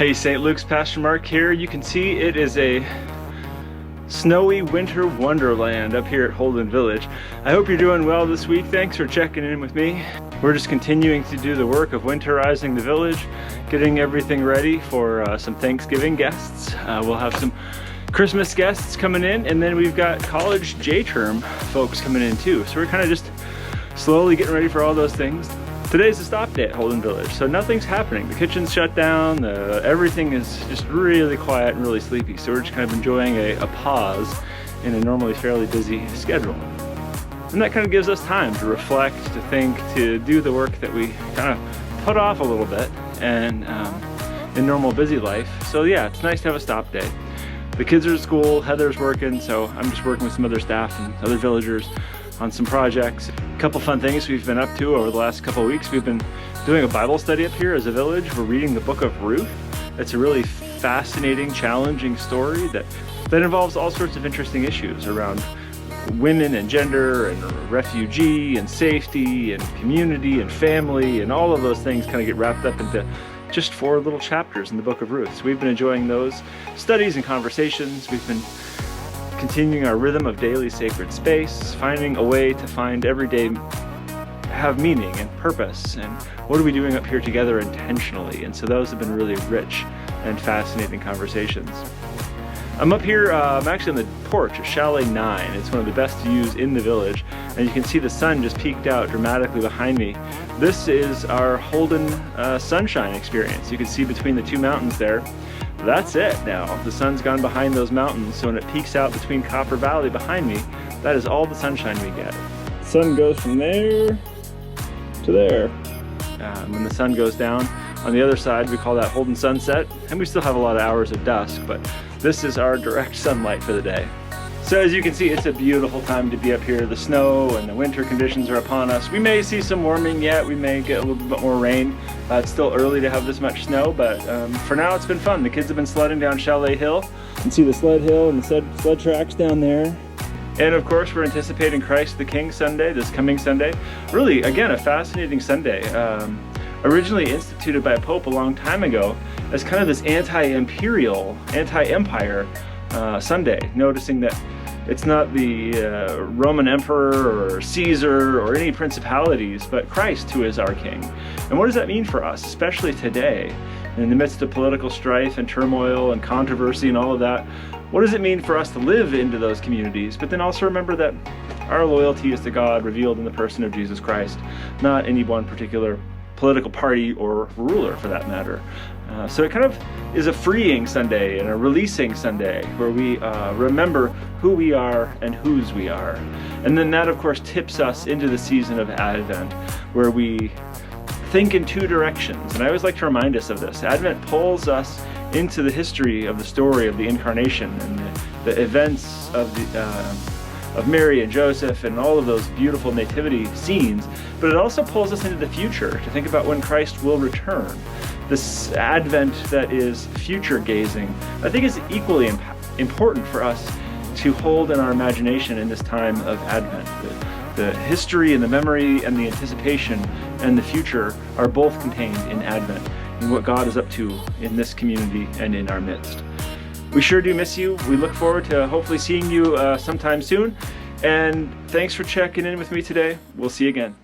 Hey, St. Luke's, Pastor Mark here. You can see it is a snowy winter wonderland up here at Holden Village. I hope you're doing well this week. Thanks for checking in with me. We're just continuing to do the work of winterizing the village, getting everything ready for some Thanksgiving guests. We'll have some Christmas guests coming in, and then we've got college J-term folks coming in too. So we're kind of just slowly getting ready for all those things. Today's a stop day at Holden Village, so nothing's happening. The kitchen's shut down, everything is just really quiet and really sleepy. So we're just kind of enjoying a pause in a normally fairly busy schedule. And that kind of gives us time to reflect, to think, to do the work that we kind of put off a little bit and in normal busy life. So yeah, it's nice to have a stop day. The kids are at school, Heather's working, so I'm just working with some other staff and other villagers on some projects. A couple fun things we've been up to over the last couple of weeks. We've been doing a Bible study up here as a village. We're reading the book of Ruth. It's a really fascinating, challenging story that involves all sorts of interesting issues around women and gender and refugee and safety and community and family, and all of those things kind of get wrapped up into just 4 little chapters in the book of Ruth. So we've been enjoying those studies and conversations. We've been continuing our rhythm of daily sacred space, finding a way to find every day have meaning and purpose, and what are we doing up here together intentionally. And so those have been really rich and fascinating conversations. I'm up here, I'm actually on the porch at Chalet 9. It's one of the best views in the village, and you can see the sun just peeked out dramatically behind me. This is our Holden sunshine experience. You can see between the 2 mountains there. That's it now. The sun's gone behind those mountains, so when it peeks out between Copper Valley behind me, that is all the sunshine we get. The sun goes from there to there. When the sun goes down on the other side, we call that Holden Sunset, and we still have a lot of hours of dusk, but this is our direct sunlight for the day. So as you can see, it's a beautiful time to be up here. The snow and the winter conditions are upon us. We may see some warming yet. We may get a little bit more rain. It's still early to have this much snow, but for now it's been fun. The kids have been sledding down Chalet Hill. You can see the sled hill and the sled tracks down there. And of course, we're anticipating Christ the King Sunday, this coming Sunday. Really, again, a fascinating Sunday. Originally instituted by a pope a long time ago as kind of this anti-imperial, anti-empire Sunday, noticing that it's not the Roman emperor or Caesar or any principalities, but Christ who is our king. And what does that mean for us, especially today, in the midst of political strife and turmoil and controversy and all of that? What does it mean for us to live into those communities, but then also remember that our loyalty is to God revealed in the person of Jesus Christ, not any one particular political party or ruler for that matter. So it kind of is a freeing Sunday and a releasing Sunday where we remember who we are and whose we are. And then that of course tips us into the season of Advent, where we think in 2 directions. And I always like to remind us of this. Advent pulls us into the history of the story of the incarnation and the events of Mary and Joseph and all of those beautiful nativity scenes, but it also pulls us into the future to think about when Christ will return. This Advent that is future gazing, I think, is equally important for us to hold in our imagination in this time of Advent. The history and the memory and the anticipation and the future are both contained in Advent, in what God is up to in this community and in our midst. We sure do miss you. We look forward to hopefully seeing you sometime soon. And thanks for checking in with me today. We'll see you again.